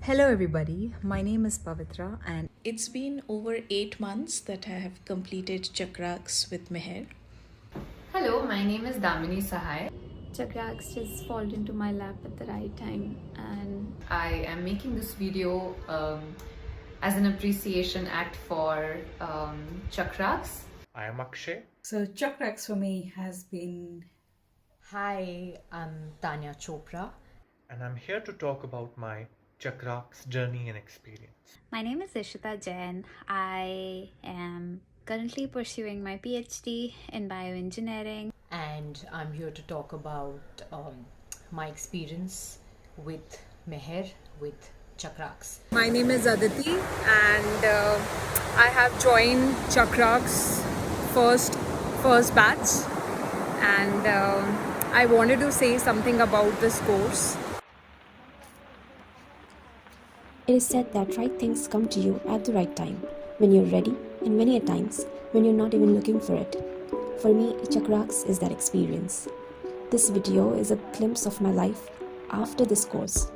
Hello, everybody. My name is Pavitra, and It's been over 8 months that I have completed Chakraqs with Meher. Hello, my name is Damini Sahai. Chakraqs just fall into my lap at the right time, and I am making this video as an appreciation act for Chakraqs. I am Akshay. So Chakraqs for me has been. Hi, I'm Tanya Chopra. And I'm here to talk about my Chakraqs journey and experience. My name is Ishita Jain. I am currently pursuing my PhD in bioengineering. And I'm here to talk about my experience with Meher, with Chakraqs. My name is Aditi, and I have joined Chakraqs first batch, and I wanted to say something about this course. It is said that right things come to you at the right time, when you're ready, and many a times when you're not even looking for it. For me, Chakraqs is that experience. This video is a glimpse of my life after this course.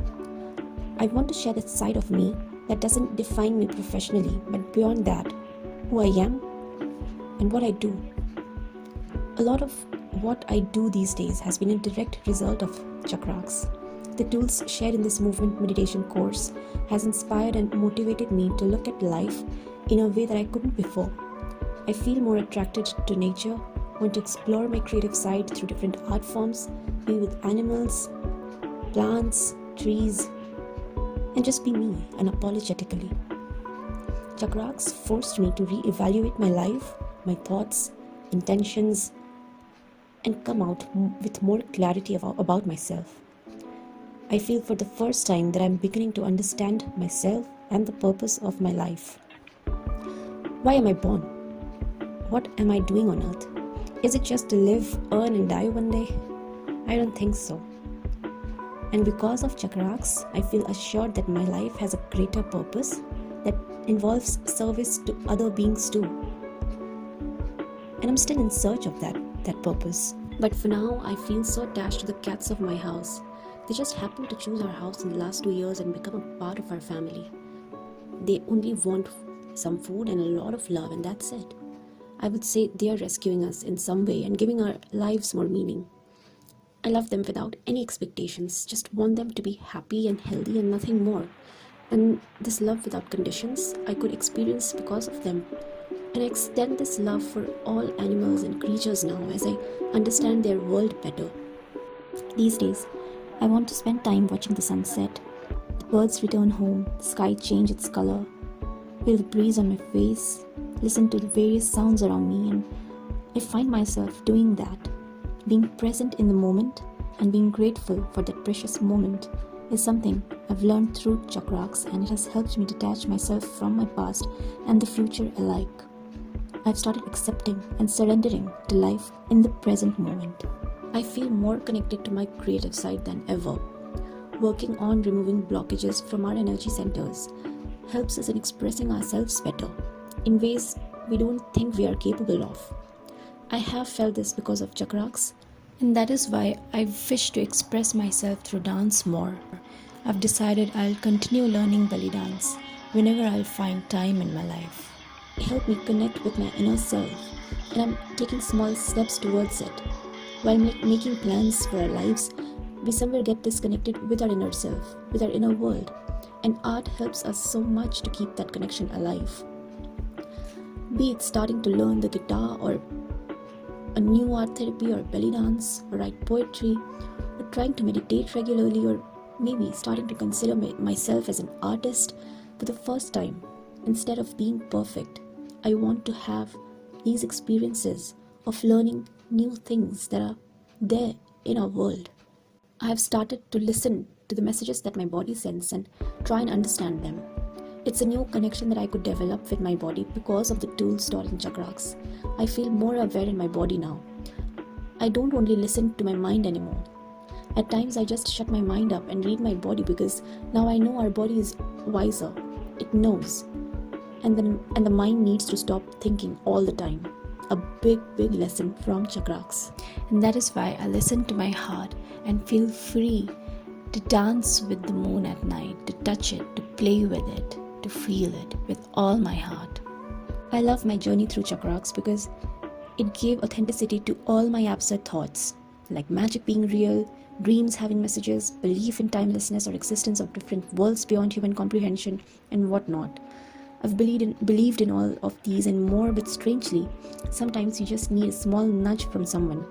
I want to share that side of me that doesn't define me professionally, but beyond that, who I am and what I do. A lot of what I do these days has been a direct result of Chakraqs. The tools shared in this movement meditation course has inspired and motivated me to look at life in a way that I couldn't before. I feel more attracted to nature, want to explore my creative side through different art forms, be with animals, plants, trees, and just be me unapologetically. Chakraqs forced me to re-evaluate my life, my thoughts, intentions, and come out with more clarity about myself. I feel for the first time that I'm beginning to understand myself and the purpose of my life. Why am I born? What am I doing on earth? Is it just to live, earn, and die one day? I don't think so. And because of Chakraqs, I feel assured that my life has a greater purpose that involves service to other beings too. And I'm still in search of that purpose. But for now, I feel so attached to the cats of my house. They just happened to choose our house in the last 2 years and become a part of our family. They only want some food and a lot of love, and that's it. I would say they are rescuing us in some way and giving our lives more meaning. I love them without any expectations, just want them to be happy and healthy and nothing more. And this love without conditions I could experience because of them. And I extend this love for all animals and creatures now as I understand their world better. These days, I want to spend time watching the sunset, the birds return home, the sky change its color, feel the breeze on my face, listen to the various sounds around me, and I find myself doing that. Being present in the moment and being grateful for that precious moment is something I've learned through Chakraqs, and it has helped me detach myself from my past and the future alike. I've started accepting and surrendering to life in the present moment. I feel more connected to my creative side than ever. Working on removing blockages from our energy centers helps us in expressing ourselves better in ways we don't think we are capable of. I have felt this because of Chakraqs, and that is why I wish to express myself through dance more. I've decided I'll continue learning belly dance whenever I'll find time in my life. It helped me connect with my inner self, and I'm taking small steps towards it. While making plans for our lives, we somewhere get disconnected with our inner self, with our inner world, and art helps us so much to keep that connection alive. Be it starting to learn the guitar, or a new art therapy, or belly dance, or write poetry, or trying to meditate regularly, or maybe starting to consider myself as an artist for the first time. Instead of being perfect, I want to have these experiences of learning new things that are there in our world. I have started to listen to the messages that my body sends and try and understand them. It's a new connection that I could develop with my body because of the tools taught in Chakraqs. I feel more aware in my body now. I don't only listen to my mind anymore. At times I just shut my mind up and read my body, because now I know our body is wiser. It knows. And the mind needs to stop thinking all the time. A big lesson from Chakraqs. And that is why I listen to my heart and feel free to dance with the moon at night, to touch it, to play with it, to feel it with all my heart. I love my journey through Chakraqs because it gave authenticity to all my absurd thoughts, like magic being real, dreams having messages, belief in timelessness or existence of different worlds beyond human comprehension, and whatnot. I've believed in all of these and more, but strangely, sometimes you just need a small nudge from someone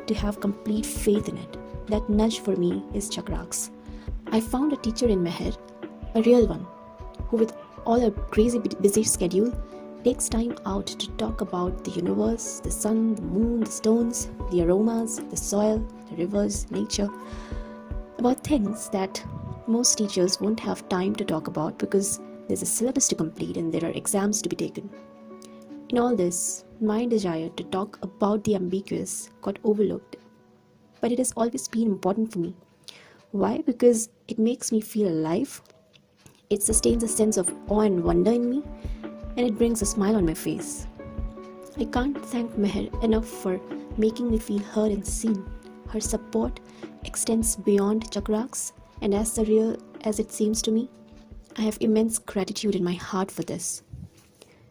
to have complete faith in it. That nudge for me is Chakraqs. I found a teacher in Meher, a real one, who with all a crazy busy schedule, takes time out to talk about the universe, the sun, the moon, the stones, the aromas, the soil, the rivers, nature, about things that most teachers won't have time to talk about because there's a syllabus to complete and there are exams to be taken. In all this, my desire to talk about the ambiguous got overlooked, but it has always been important for me. Why? Because it makes me feel alive, it sustains a sense of awe and wonder in me, and it brings a smile on my face. I can't thank Meher enough for making me feel heard and seen. Her support extends beyond Chakraqs, and as surreal as it seems to me, I have immense gratitude in my heart for this.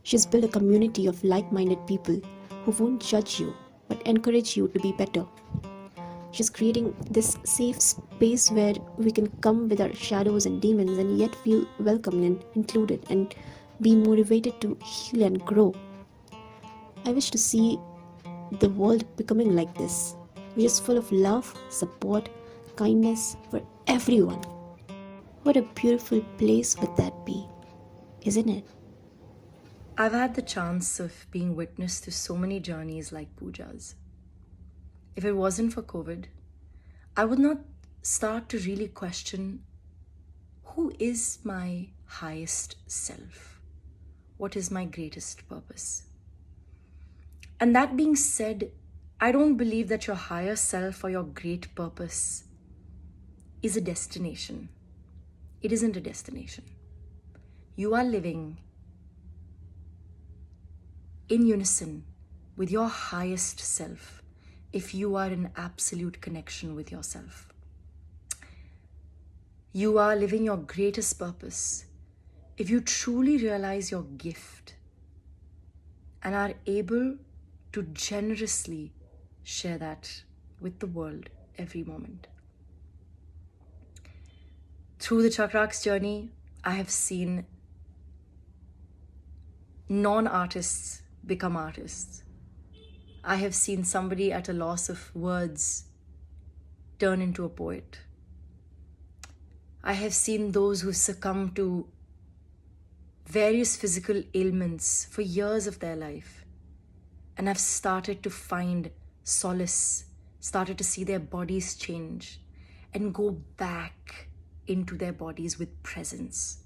She's built a community of like-minded people who won't judge you, but encourage you to be better. She's creating this safe space where we can come with our shadows and demons and yet feel welcome and included and be motivated to heal and grow. I wish to see the world becoming like this, which is full of love, support, kindness for everyone. What a beautiful place would that be, isn't it? I've had the chance of being witness to so many journeys like Pooja's. If it wasn't for COVID, I would not start to really question who is my highest self? What is my greatest purpose? And that being said, I don't believe that your higher self or your great purpose is a destination. It isn't a destination. You are living in unison with your highest self if you are in absolute connection with yourself. You are living your greatest purpose if you truly realize your gift and are able to generously share that with the world every moment. Through the Chakraqs journey, I have seen non-artists become artists. I have seen somebody at a loss of words turn into a poet. I have seen those who succumb to various physical ailments for years of their life and have started to find solace, started to see their bodies change and go back into their bodies with presence.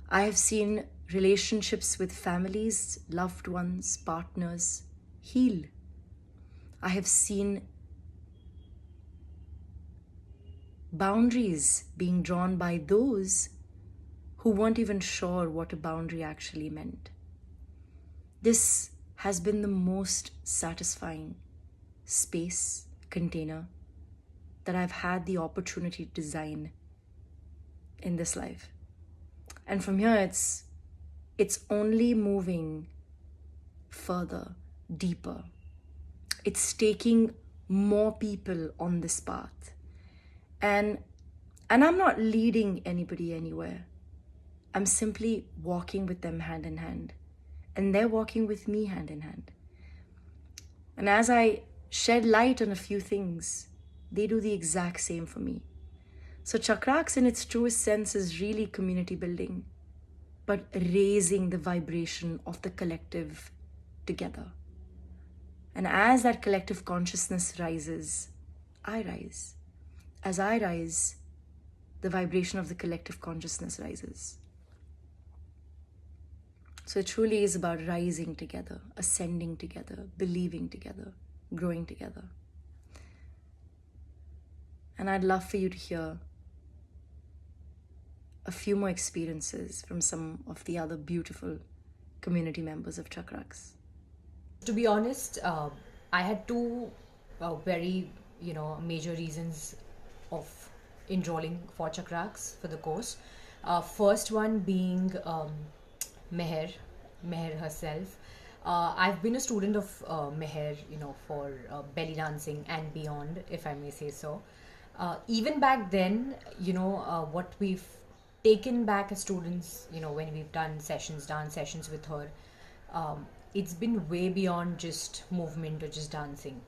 I have seen relationships with families, loved ones, partners heal. I have seen boundaries being drawn by those who weren't even sure what a boundary actually meant. This has been the most satisfying space container that I've had the opportunity to design in this life. And from here, it's only moving further, deeper. It's taking more people on this path. And I'm not leading anybody anywhere. I'm simply walking with them hand in hand. And they're walking with me hand in hand. And as I shed light on a few things, they do the exact same for me. So Chakraqs in its truest sense is really community building, but raising the vibration of the collective together. And as that collective consciousness rises, I rise. As I rise, the vibration of the collective consciousness rises. So it truly is about rising together, ascending together, believing together, growing together. And I'd love for you to hear a few more experiences from some of the other beautiful community members of Chakraqs. To be honest, I had two very major reasons of enrolling for Chakraqs for the course. First one being Meher, Meher herself. I've been a student of Meher, for belly dancing and beyond, if I may say so. Even back then, what we've taken back as students, when we've done sessions, dance sessions with her, it's been way beyond just movement or just dancing.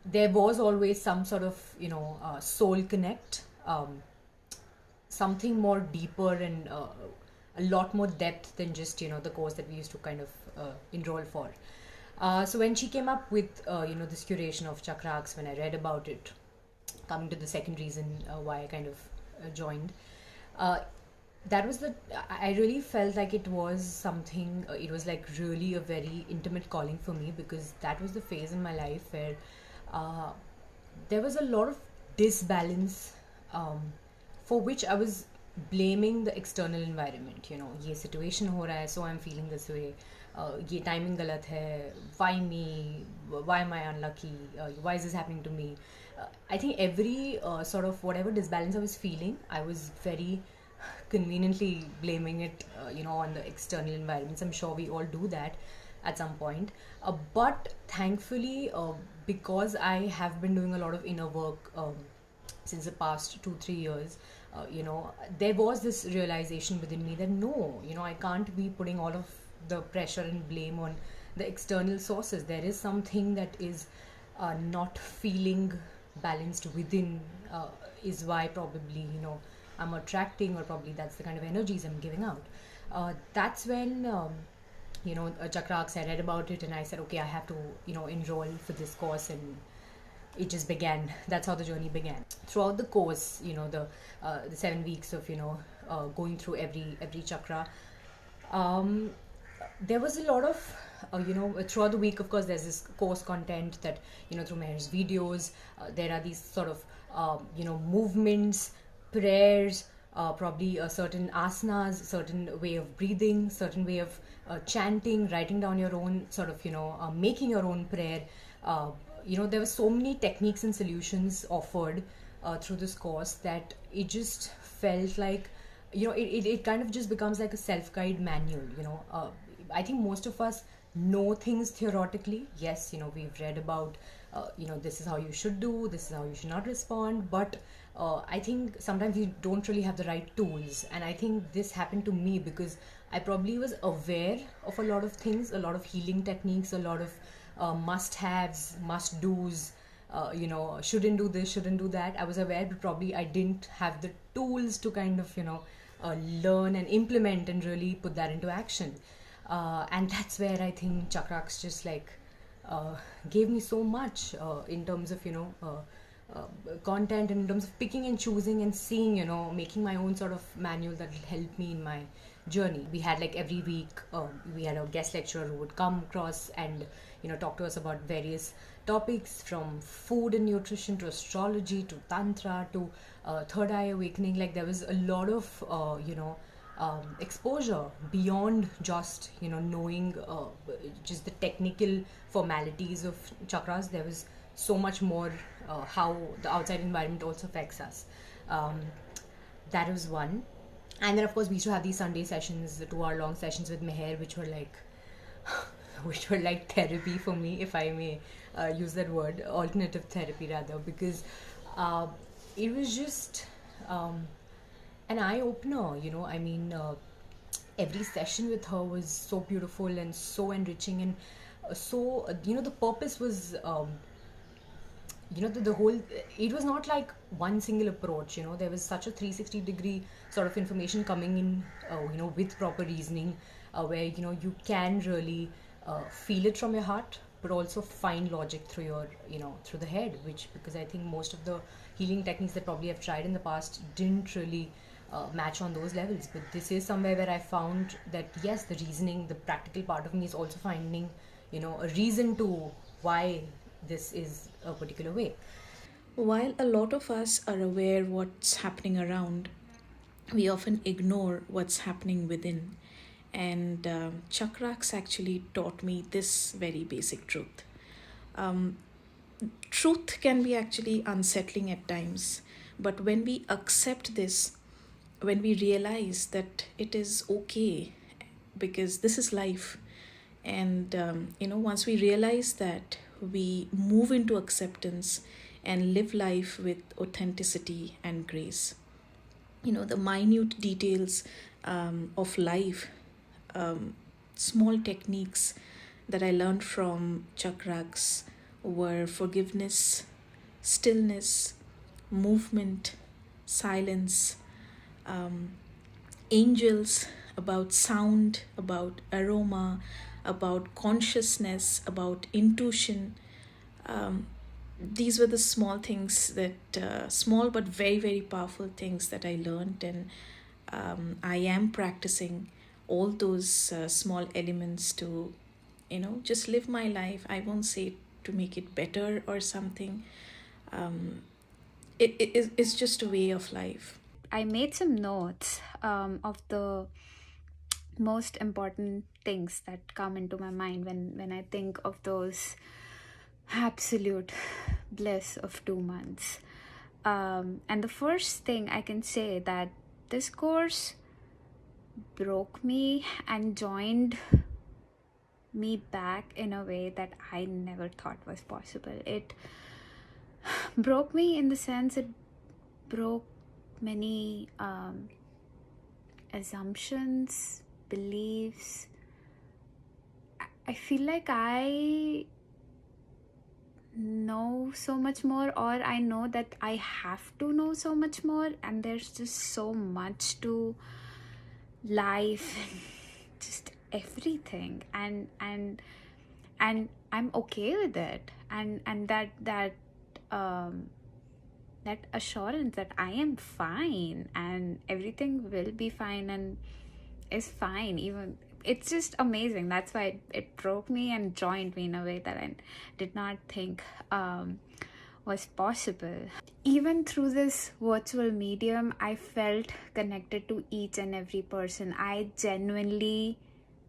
There was always some sort of, soul connect, something more deeper and a lot more depth than just, the course that we used to kind of enroll for. So when she came up with, this curation of Chakraqs, when I read about it, coming to the second reason why I kind of joined, that was I really felt like it was something, it was like really a very intimate calling for me, because that was the phase in my life where there was a lot of disbalance, for which I was blaming the external environment. ये situation हो रहा है, so I'm feeling this way. ये timing गलत है. Why me? Why am I unlucky? Why is this happening to me? I think every sort of whatever disbalance I was feeling, I was very conveniently blaming it, on the external environments. I'm sure we all do that at some point. But thankfully, because I have been doing a lot of inner work since the past 2-3 years, there was this realization within me that no, I can't be putting all of the pressure and blame on the external sources. There is something that is not feeling balanced within, is why probably, I'm attracting, or probably that's the kind of energies I'm giving out. That's when, Chakraqs, I read about it and I said, okay, I have to, enroll for this course, and it just began. That's how the journey began. Throughout the course, the 7 weeks of, going through every chakra, there was a lot of, throughout the week, of course, there's this course content that, through Meher's videos, there are these sort of, movements, prayers, probably a certain asanas, certain way of breathing, certain way of chanting, writing down your own sort of, making your own prayer. There were so many techniques and solutions offered through this course that it just felt like, it kind of just becomes like a self-guide manual. I think most of us know things theoretically. Yes, we've read about, this is how you should do, this is how you should not respond, but I think sometimes you don't really have the right tools. And I think this happened to me because I probably was aware of a lot of things, a lot of healing techniques, a lot of must-haves, must-dos, shouldn't do this, shouldn't do that. I was aware, but probably I didn't have the tools to kind of, learn and implement and really put that into action. And that's where I think Chakraqs just gave me so much in terms of, content, and in terms of picking and choosing and seeing, making my own sort of manual that will help me in my journey. We had every week, we had a guest lecturer who would come across and, talk to us about various topics, from food and nutrition to astrology to tantra to third eye awakening. There was a lot of, exposure beyond just, knowing just the technical formalities of chakras. There was so much more how the outside environment also affects us. That was one. And then, of course, we used to have these Sunday sessions, the 2-hour-long sessions with Meher, which were like therapy for me, if I may use that word, alternative therapy rather, because it was just an eye-opener, every session with her was so beautiful and so enriching, and so, the purpose was, the whole, it was not like one single approach, there was such a 360-degree sort of information coming in, with proper reasoning, where, you can really feel it from your heart, but also find logic through your, through the head, because I think most of the healing techniques that probably I've tried in the past didn't really match on those levels. But this is somewhere where I found that, yes, the reasoning, the practical part of me is also finding, a reason to why this is a particular way. While a lot of us are aware what's happening around, we often ignore what's happening within. And Chakraqs actually taught me this very basic truth. Truth can be actually unsettling at times, but when we accept this, when we realize that it is okay, because this is life. And once we realize that, we move into acceptance and live life with authenticity and grace. The minute details of life, small techniques that I learned from Chakraqs were forgiveness, stillness, movement, silence, um, angels, about sound, about aroma, about consciousness, about intuition. These were the small things that, small but very, very powerful things that I learned. And I am practicing all those small elements to, just live my life. I won't say to make it better or something. It's just a way of life. I made some notes of the most important things that come into my mind when I think of those absolute bliss of 2 months. And the first thing I can say that this course broke me and joined me back in a way that I never thought was possible. It broke me in the sense it broke many assumptions, beliefs. I feel like I know so much more, or I know that I have to know so much more, and there's just so much to life and just everything, and I'm okay with it, and that assurance that I am fine and everything will be fine and is fine. Even it's just amazing. That's why it broke me and joined me in a way that I did not think was possible. Even through this virtual medium, I felt connected to each and every person. I genuinely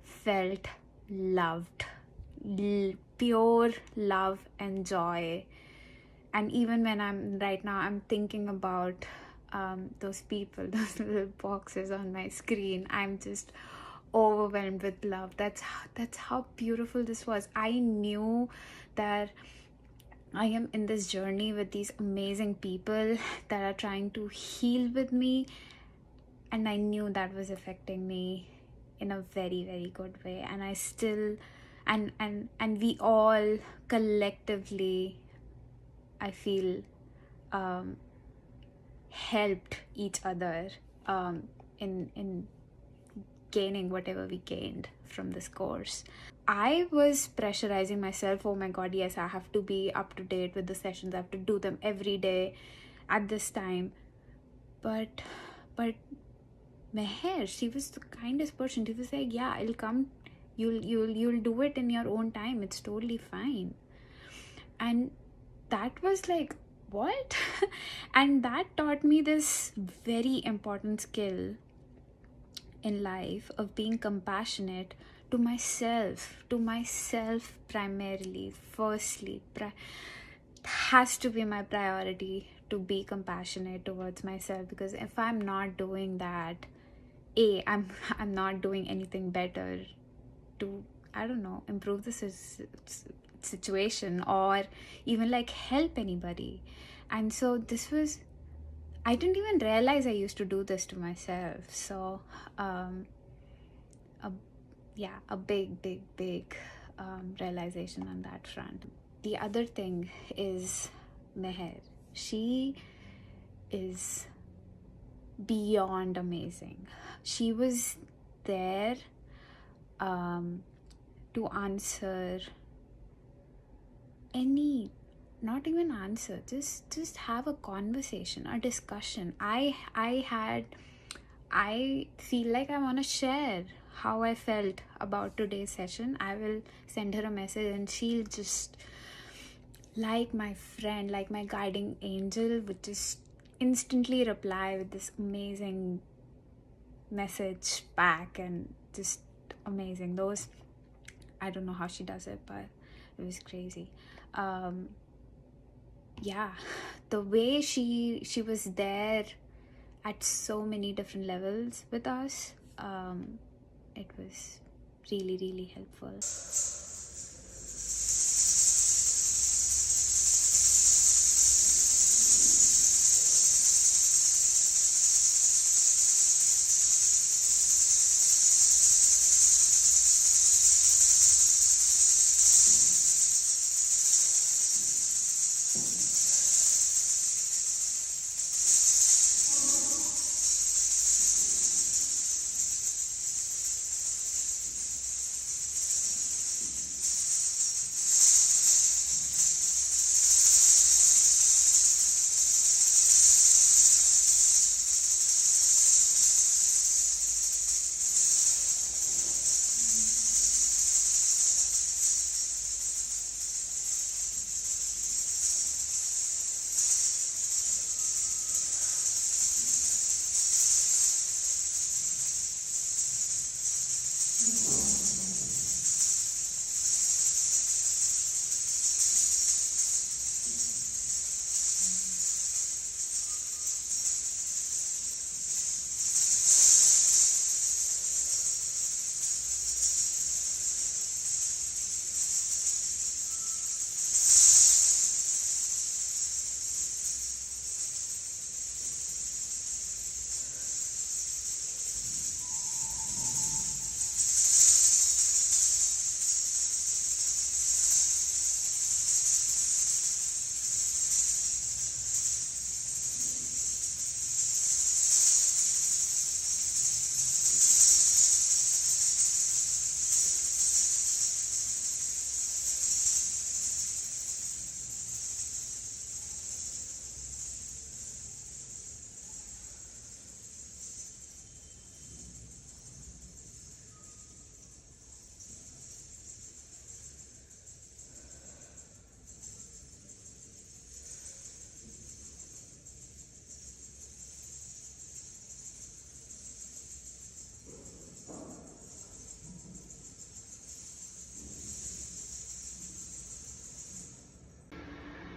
felt loved, pure love and joy. And even when I'm thinking about those people, those little boxes on my screen, I'm just overwhelmed with love. That's how beautiful this was. I knew that I am in this journey with these amazing people that are trying to heal with me, and I knew that was affecting me in a very, very good way. And I still and we all collectively, I feel, helped each other in gaining whatever we gained from this course. I was pressurizing myself. Oh my god, yes, I have to be up to date with the sessions. I have to do them every day at this time. But Meher, she was the kindest person. She was like, yeah, I'll come. You'll do it in your own time. It's totally fine. And that was like, what? And that taught me this very important skill in life of being compassionate to myself primarily. Firstly, has to be my priority to be compassionate towards myself, because if I'm not doing that, I'm not doing anything better to, I don't know, improve the situation or even like help anybody. And so this was, I didn't even realize I used to do this to myself. So a big realization on that front. The other thing is Meher. She is beyond amazing. She was there to answer any, not even answer, just have a conversation, a discussion. I feel like I want to share how I felt about today's session. I will send her a message and she'll just, like my friend, like my guiding angel, would just instantly reply with this amazing message back, and just amazing. Those, I don't know how she does it, but it was crazy. The way she was there at so many different levels with us. It was really, really helpful.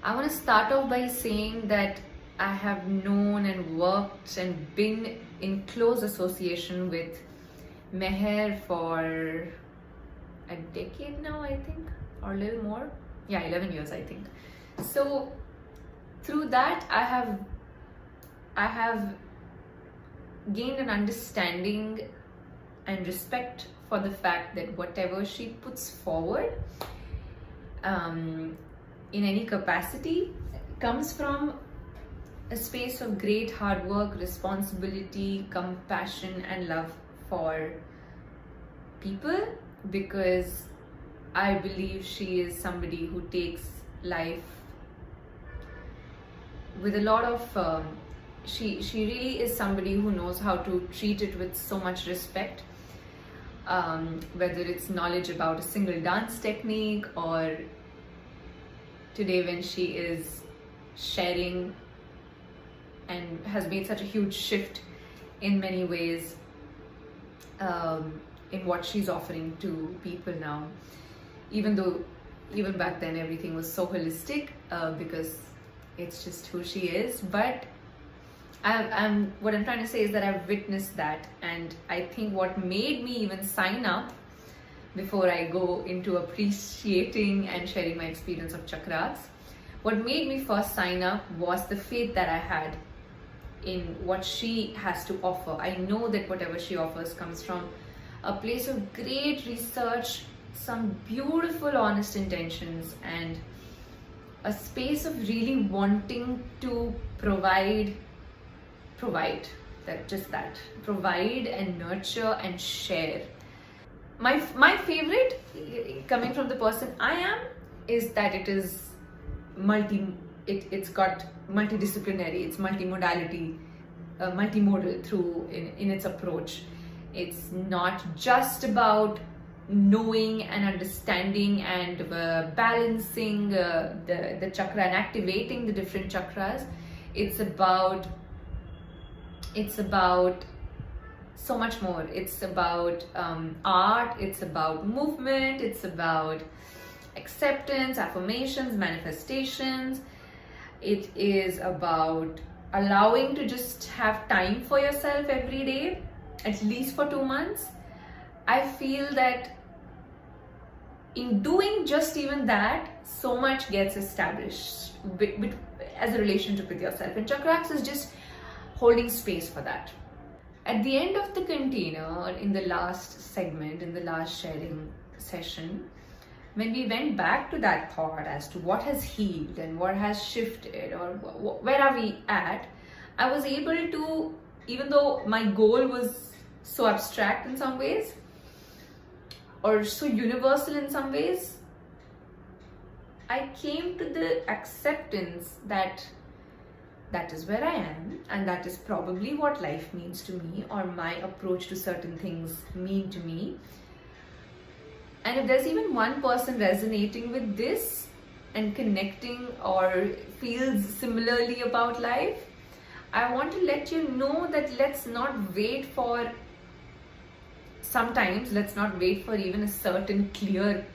I want to start off by saying that I have known and worked and been in close association with Meher for a decade now, I think, or a little more. Yeah, 11 years, I think. So through that, I have gained an understanding and respect for the fact that whatever she puts forward in any capacity comes from a space of great hard work, responsibility, compassion and love for people, because I believe she is somebody who takes life with a lot of she really is somebody who knows how to treat it with so much respect, whether it's knowledge about a single dance technique, or today when she is sharing and has made such a huge shift in many ways in what she's offering to people now, even back then everything was so holistic because it's just who she is. But what I'm trying to say is that I've witnessed that, and I think what made me even sign up, before I go into appreciating and sharing my experience of Chakraqs, what made me first sign up was the faith that I had in what she has to offer. I know that whatever she offers comes from a place of great research, some beautiful honest intentions, and a space of really wanting to provide provide and nurture and share. My favorite, coming from the person I am, is that it is it's got multidisciplinary, it's multimodality, multimodal through in its approach. It's not just about knowing and understanding and balancing the chakra and activating the different chakras. It's about so much more. It's about art, it's about movement, it's about acceptance, affirmations, manifestations. It is about allowing to just have time for yourself every day, at least for 2 months, I feel that in doing just even that, so much gets established as a relationship with yourself. And Chakraqs is just holding space for that. At the end of the container, in the last segment, in the last sharing session, when we went back to that thought as to what has healed and what has shifted or where are we at, I was able to, even though my goal was so abstract in some ways or so universal in some ways, I came to the acceptance that that is where I am, and that is probably what life means to me, or my approach to certain things mean to me. And if there's even one person resonating with this and connecting or feels similarly about life, I want to let you know that let's not wait for, sometimes let's not wait for even a certain clear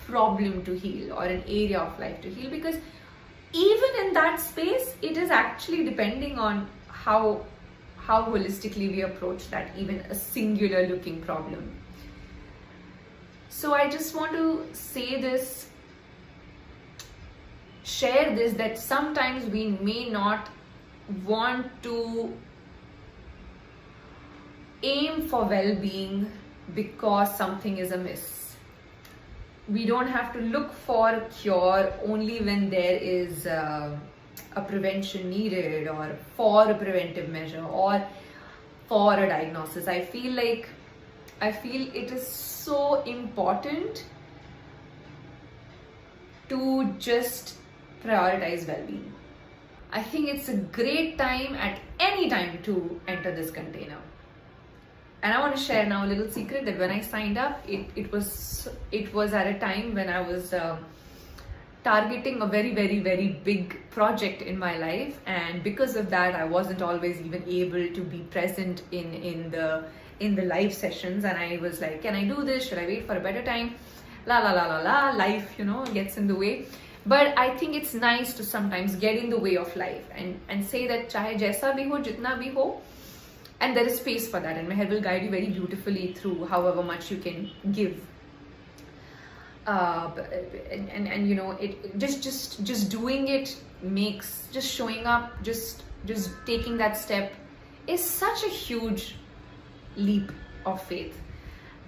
problem to heal or an area of life to heal, because even in that space, it is actually depending on how holistically we approach that, even a singular looking problem. So I just want to say this, share this, that sometimes we may not want to aim for well-being because something is amiss. We don't have to look for a cure only when there is a prevention needed, or for a preventive measure, or for a diagnosis. I feel it is so important to just prioritize well-being. I think it's a great time at any time to enter this container. And I want to share now a little secret that when I signed up, it was at a time when I was targeting a very, very, very big project in my life, and because of that, I wasn't always even able to be present in the live sessions. And I was like, can I do this? Should I wait for a better time? La la la la la. Life, gets in the way. But I think it's nice to sometimes get in the way of life and say that chahe jaisa bhi ho, jitna bhi ho. And there is space for that, and Meher will guide you very beautifully through however much you can give. It just doing it makes, just showing up, just taking that step is such a huge leap of faith.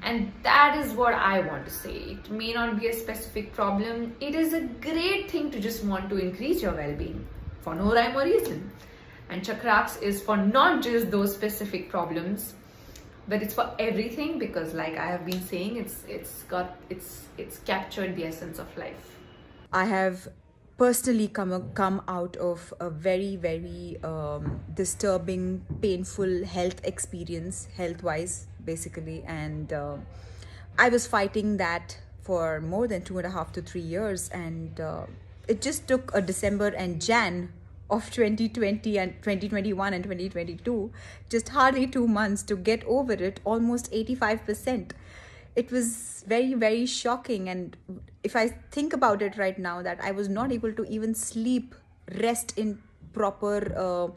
And that is what I want to say. It may not be a specific problem. It is a great thing to just want to increase your well-being for no rhyme or reason. And Chakraqs is for not just those specific problems, but it's for everything, because like I have been saying, it's captured the essence of life. I have personally come out of a very, very disturbing, painful health experience, health-wise, basically. And I was fighting that for more than 2.5 to 3 years. And it just took a December and Jan of 2020 and 2021 and 2022, just hardly 2 months to get over it, almost 85%. It was very, very shocking. And if I think about it right now, that I was not able to even sleep, rest in proper,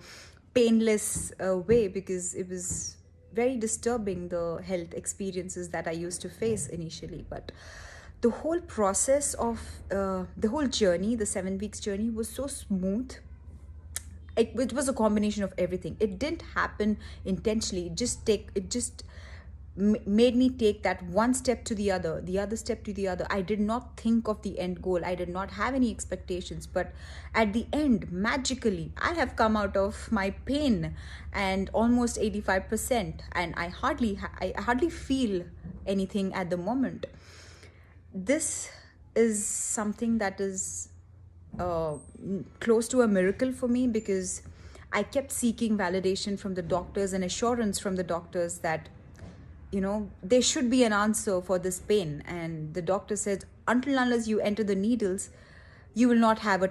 painless way, because it was very disturbing, the health experiences that I used to face initially. But the whole process of the whole journey, the 7 weeks journey, was so smooth. It was a combination of everything. It didn't happen intentionally. It just made me take that one step to the other step to the other. I did not think of the end goal. I did not have any expectations. But at the end, magically, I have come out of my pain and almost 85%. And I hardly feel anything at the moment. This is something that is close to a miracle for me, because I kept seeking validation from the doctors and assurance from the doctors that there should be an answer for this pain. And the doctor said, unless you enter the needles, you will not have a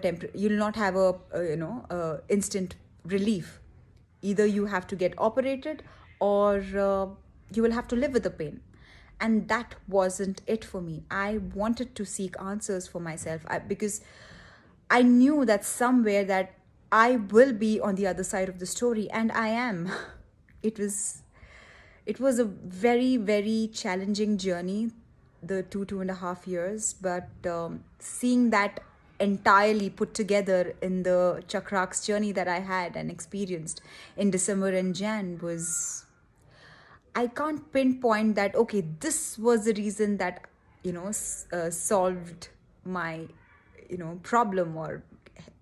instant relief. Either you have to get operated, or you will have to live with the pain. And that wasn't it for me. I wanted to seek answers for myself, because I knew that somewhere that I will be on the other side of the story, and I am. It was it was a very, very challenging journey, the 2.5 years, but seeing that entirely put together in the Chakraqs journey that I had and experienced in December and Jan was, I can't pinpoint that, okay, this was the reason that, solved my, problem or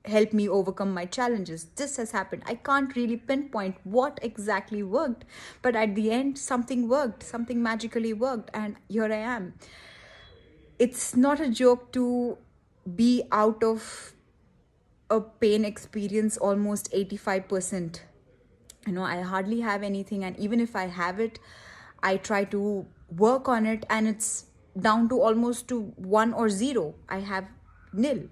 helped me overcome my challenges. This has happened. I can't really pinpoint what exactly worked, but at the end, something worked, something magically worked, and here I am. It's not a joke to be out of a pain experience almost 85%. I hardly have anything, and even if I have it, I try to work on it, and it's down to almost to 1 or 0. I have nil.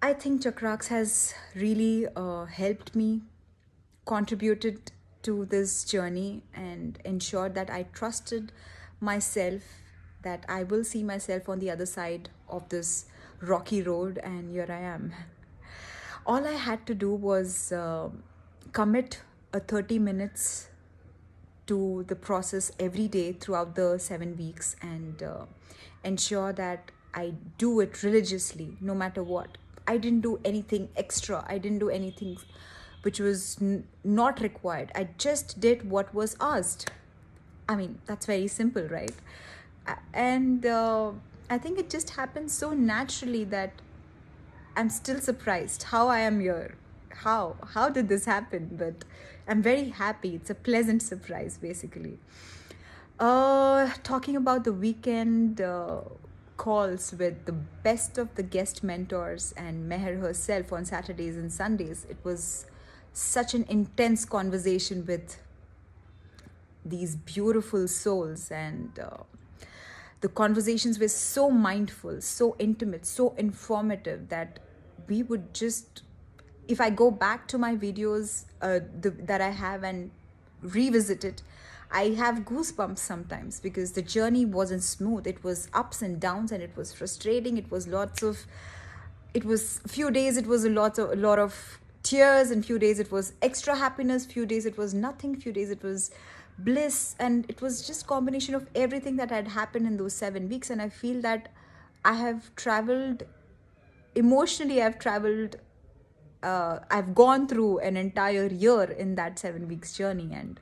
I think Chakraqs has really helped me, contributed to this journey, and ensured that I trusted myself, that I will see myself on the other side of this rocky road, and here I am. All I had to do was commit a 30 minutes to the process every day throughout the 7 weeks, and ensure that I do it religiously no matter what. I didn't do anything extra. I didn't do anything which was not required. I just did what was asked. I mean, that's very simple, right? And I think it just happened so naturally that I'm still surprised how I am here. How did this happen? But I'm very happy. It's a pleasant surprise, basically. Talking about the weekend calls with the best of the guest mentors and Meher herself on Saturdays and Sundays, it was such an intense conversation with these beautiful souls, and the conversations were so mindful, so intimate, so informative that we would just, if I go back to my videos that I have and revisit it, I have goosebumps sometimes, because the journey wasn't smooth. It was ups and downs, and it was frustrating. It was few days it was a lot of tears, and few days it was extra happiness, few days it was nothing, few days it was bliss, and it was just combination of everything that had happened in those 7 weeks. And I feel that I have traveled emotionally. I've gone through an entire year in that 7 weeks journey, and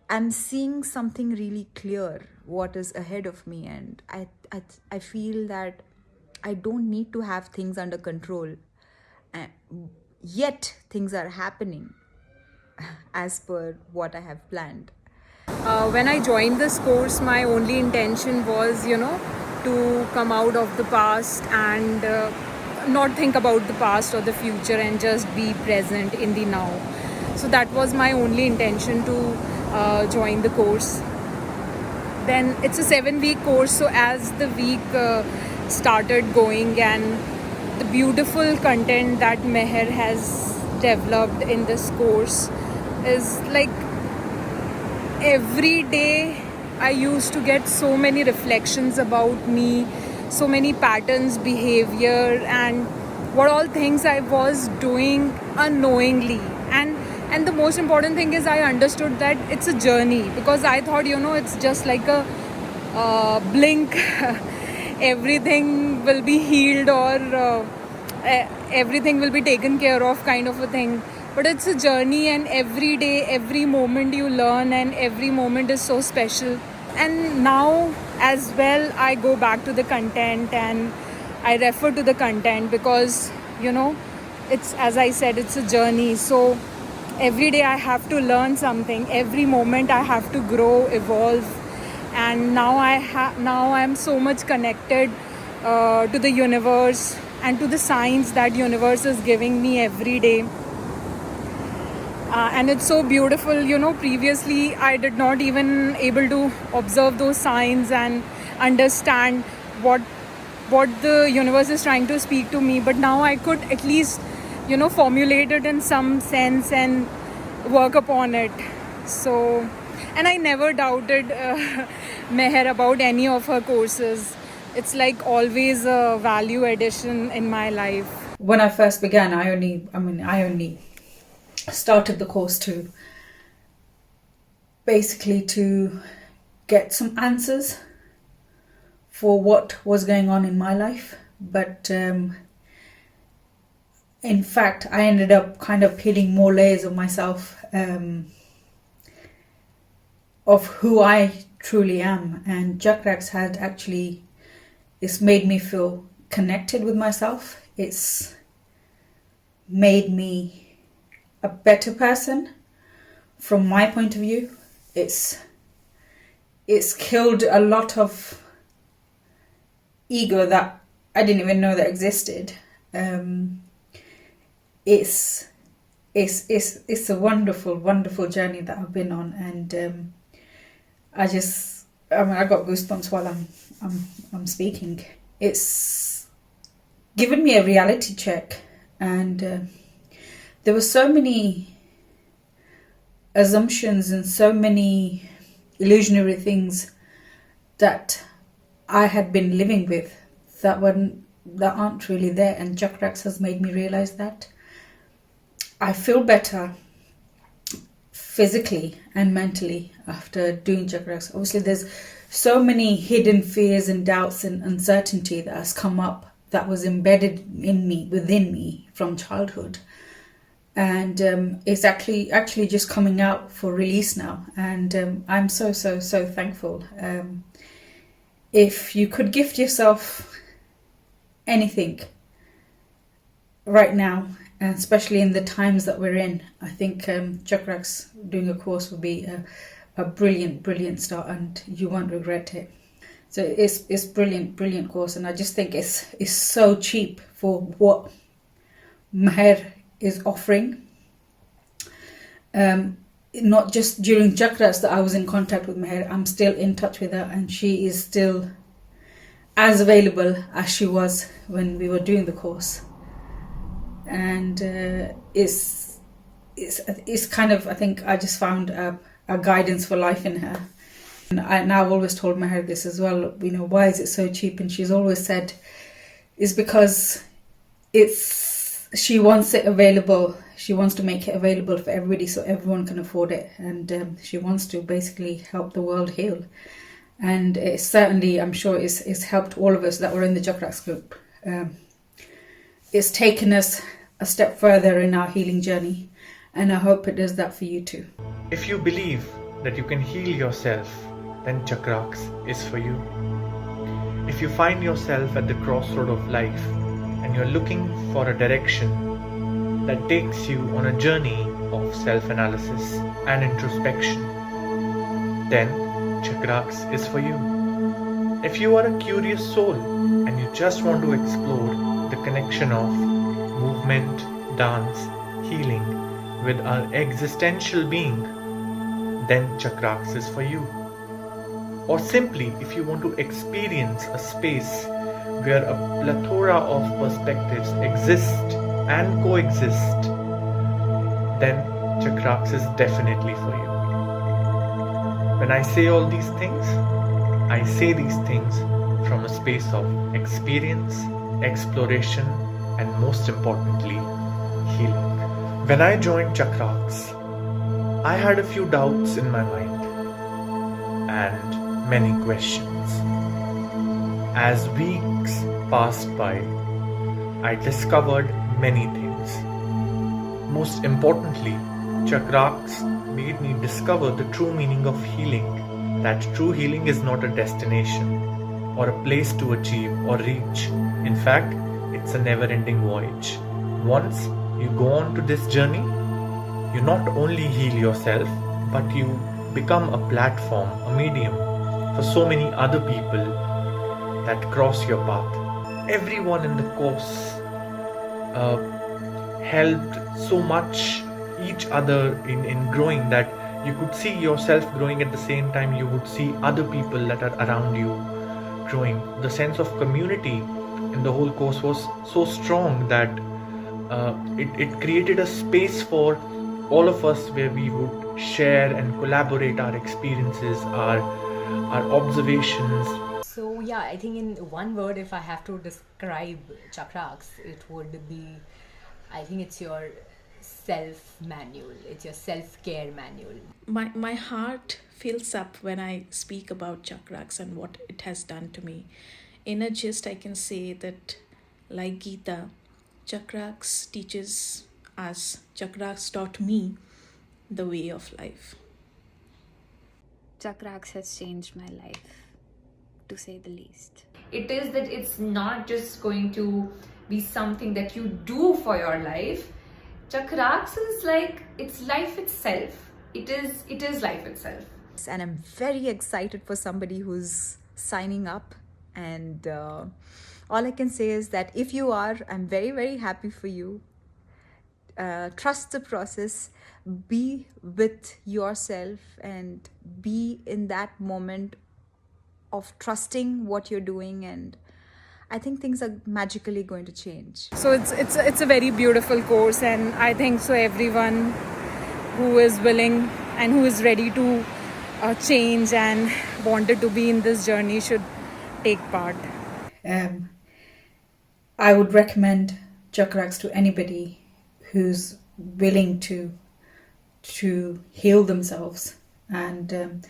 I'm seeing something really clear what is ahead of me, and I feel that I don't need to have things under control, yet things are happening as per what I have planned. When I joined this course, my only intention was, to come out of the past and not think about the past or the future, and just be present in the now. So that was my only intention to join the course. Then it's a 7-week course, so as the week started going, and the beautiful content that Meher has developed in this course is like, every day I used to get so many reflections about me, so many patterns, behavior, and what all things I was doing unknowingly. And the most important thing is I understood that it's a journey, because I thought, it's just like a blink. Everything will be healed, or everything will be taken care of, kind of a thing. But it's a journey, and every day, every moment you learn, and every moment is so special. And now as well, I go back to the content and I refer to the content, because it's, as I said, it's a journey. So every day I have to learn something, every moment I have to grow, evolve. And now I'm so much connected to the universe and to the signs that universe is giving me every day. And it's so beautiful. Previously I did not even able to observe those signs and understand what the universe is trying to speak to me. But now I could at least formulate it in some sense and work upon it. So, and I never doubted Meher about any of her courses. It's like always a value addition in my life. when I first began, I only started the course to basically to get some answers for what was going on in my life. But in fact, I ended up kind of peeling more layers of myself, of who I truly am. And Chakraqs had actually, it's made me feel connected with myself. It's made me a better person from my point of view. It's killed a lot of ego that I didn't even know that existed. It's a wonderful, wonderful journey that I've been on, and I got goosebumps while I'm speaking. It's given me a reality check, and there were so many assumptions and so many illusionary things that I had been living with that aren't really there, and Chakraqs has made me realize that. I feel better physically and mentally after doing Chakraqs. Obviously, there's so many hidden fears and doubts and uncertainty that has come up that was embedded within me from childhood, and it's actually just coming out for release now, and I'm so thankful. If you could gift yourself anything right now, and especially in the times that we're in, I think Chakraqs doing a course would be a brilliant start, and you won't regret it. So it's brilliant course, and I just think it's so cheap for what Meher is offering. Not just during Chakraqs that I was in contact with Meher, I'm still in touch with her, and she is still as available as she was when we were doing the course. And it's kind of, I think I just found a guidance for life in her. And I've always told Meher this as well, why is it so cheap? And she's always said it's because she wants it available. She wants to make it available for everybody so everyone can afford it. And she wants to basically help the world heal. And it's certainly, I'm sure, it's helped all of us that were in the Chakraqs group. It's taken us a step further in our healing journey, and I hope it does that for you too. If you believe that you can heal yourself, then Chakraqs is for you. If you find yourself at the crossroad of life and you're looking for a direction that takes you on a journey of self-analysis and introspection, then Chakraqs is for you. If you are a curious soul and you just want to explore the connection of movement, dance, healing with our existential being, then Chakraqs is for you. Or simply, if you want to experience a space where a plethora of perspectives exist and coexist, then Chakraqs is definitely for you. When I say all these things, I say these things from a space of experience, exploration, and most importantly, healing. When I joined Chakraqs, I had a few doubts in my mind and many questions. As weeks passed by, I discovered many things. Most importantly, Chakraqs made me discover the true meaning of healing, that true healing is not a destination or a place to achieve or reach. In fact, it's a never-ending voyage. Once you go on to this journey, you not only heal yourself, but you become a platform, a medium for so many other people that cross your path. Everyone in the course helped so much each other in growing, that you could see yourself growing at the same time you would see other people that are around you growing. The sense of community in the whole course was so strong that it created a space for all of us where we would share and collaborate our experiences, our observations. So yeah, I think in one word, if I have to describe Chakraqs, it would be, I think it's your self manual. It's your self care manual. My heart fills up when I speak about Chakraqs and what it has done to me. In a gist, I can say that, like Gita, Chakraqs teaches us, Chakraqs taught me the way of life. Chakraqs has changed my life, to say the least. It is that it's not just going to be something that you do for your life. Chakraqs is like, it's life itself. It is life itself. And I'm very excited for somebody who's signing up. And all I can say is that if you are, I'm very, very happy for you. Trust the process, be with yourself, and be in that moment of trusting what you're doing. And I think things are magically going to change. So it's a very beautiful course, and I think so everyone who is willing and who is ready to change and wanted to be in this journey should take part. I would recommend Chakraqs to anybody who's willing to heal themselves and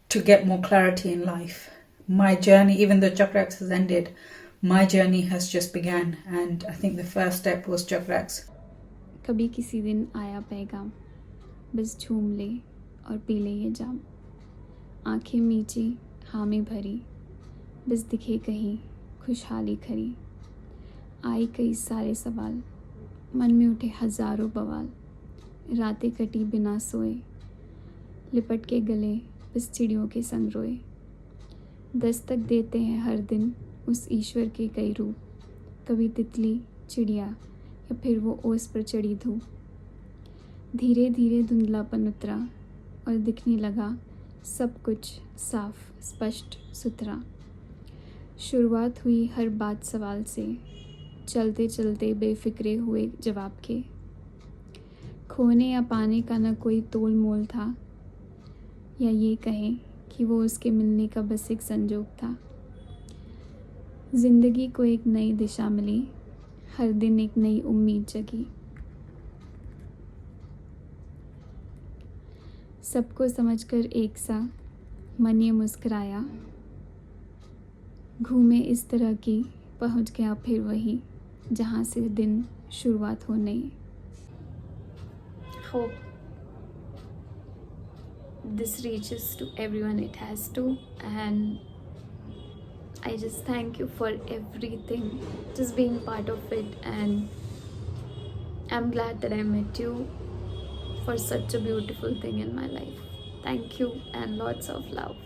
to get more clarity in life. My journey, even though Chakraqs has ended, my journey has just begun, and I think the first step was Chakraqs. कभी किसी दिन आया पैगाम, बस झूम ले और P ले ये जाम, आंखें मीची हामी भरी, बस दिखे कहीं खुशहाली खरी, आई कई सारे सवाल, मन में उठे हज़ारों बवाल, रातें कटी बिना सोए, लिपट के गले बस चिड़ियों के संग रोए, दस्तक देते हैं हर दिन उस ईश्वर के कई रूप, कभी तितली चिड़िया या फिर वो ओस पर चढ़ी धूप, धीरे धीरे धुंधलापन उतरा और दिखने लगा सब कुछ साफ स्पष्ट सुथरा, शुरुआत हुई हर बात सवाल से, चलते चलते बेफिक्रे हुए जवाब के, खोने या पाने का न कोई तोल मोल था, या ये कहें कि वो उसके मिलने का बस एक संजोग था, ज़िंदगी को एक नई दिशा मिली, हर दिन एक नई उम्मीद जगी, सबको समझकर एक सा मन ये मुस्कराया, घूमे इस तरह की पहुंच गया फिर वही जहां से दिन शुरुआत हो नई. Hope this reaches to everyone it has to, and I just thank you for everything, just being part of it, and I'm glad that I met you for such a beautiful thing in my life. Thank you and lots of love.